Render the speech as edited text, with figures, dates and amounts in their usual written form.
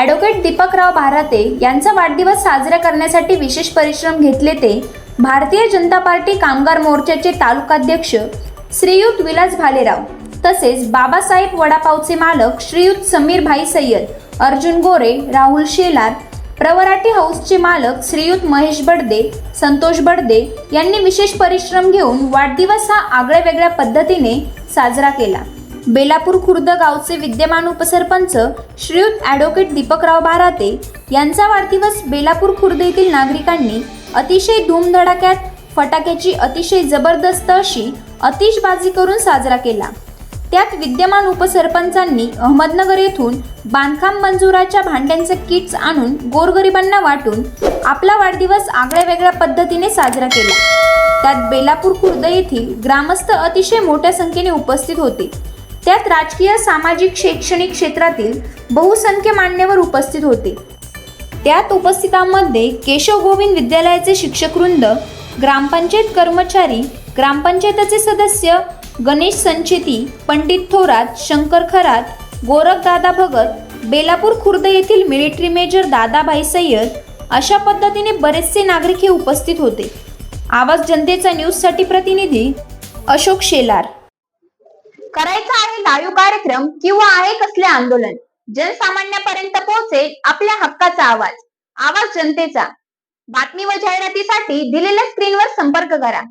Advocate Deepakrao भाराते यांचा वाढदिवस साजरा करण्यासाठी विशेष परिश्रम घेतले ते भारतीय जनता पार्टी कामगार मोर्चाचे तालुकाध्यक्ष श्रीयुत विलास भालेराव, तसेच बाबासाहेब वडापावचे मालक श्रीयुत समीर भाई सय्यद, अर्जुन गोरे, राहुल शेलार, प्रवराटी हाऊसचे मालक श्रीयुत महेश बडदे, संतोष बडदे यांनी विशेष परिश्रम घेऊन वाढदिवस हा आगळ्या वेगळ्या पद्धतीने साजरा केला। बेलापूर खुर्द गावचे विद्यमान उपसरपंच श्रीयुत ॲडव्होकेट दीपकराव भाराते यांचा वाढदिवस बेलापूर खुर्द येथील नागरिकांनी अतिशय धूमधडाक्यात फटाक्याची अतिशय जबरदस्त अशी आतिषबाजी करून साजरा केला। त्यात विद्यमान उपसरपंचांनी अहमदनगर येथून बांधकाम मंजुराच्या भांड्यांचे किट्स आणून गोरगरिबांना वाटून आपला वाढदिवस आगळ्या वेगळ्या पद्धतीने साजरा केला। त्यात बेलापूर खुर्द येथील ग्रामस्थ अतिशय मोठ्या संख्येने उपस्थित होते। त्यात राजकीय, सामाजिक, शैक्षणिक क्षेत्रातील बहुसंख्य मान्यवर उपस्थित होते। त्यात उपस्थितांमध्ये केशव गोविंद विद्यालयाचे शिक्षकवृंद, ग्रामपंचायत कर्मचारी, ग्रामपंचायतीचे सदस्य गणेश संचेती, पंडित थोरात, शंकर खरात, गोरख दादा भगत, बेलापूर खुर्द येथील मिलिटरी मेजर दादाभाई सय्यद अशा पद्धतीने बरेचसे नागरिक हे उपस्थित होते। आवाज जनतेचा न्यूजसाठी प्रतिनिधी अशोक शेलार। करायचा आहे लाईव्ह कार्यक्रम किंवा आहे कसले आंदोलन, जनसामान्यापर्यंत पोहोचेल आपल्या हक्काचा आवाज, आवाज जनतेचा। बातमी व जाहिरातीसाठी दिलेल्या स्क्रीनवर संपर्क करा।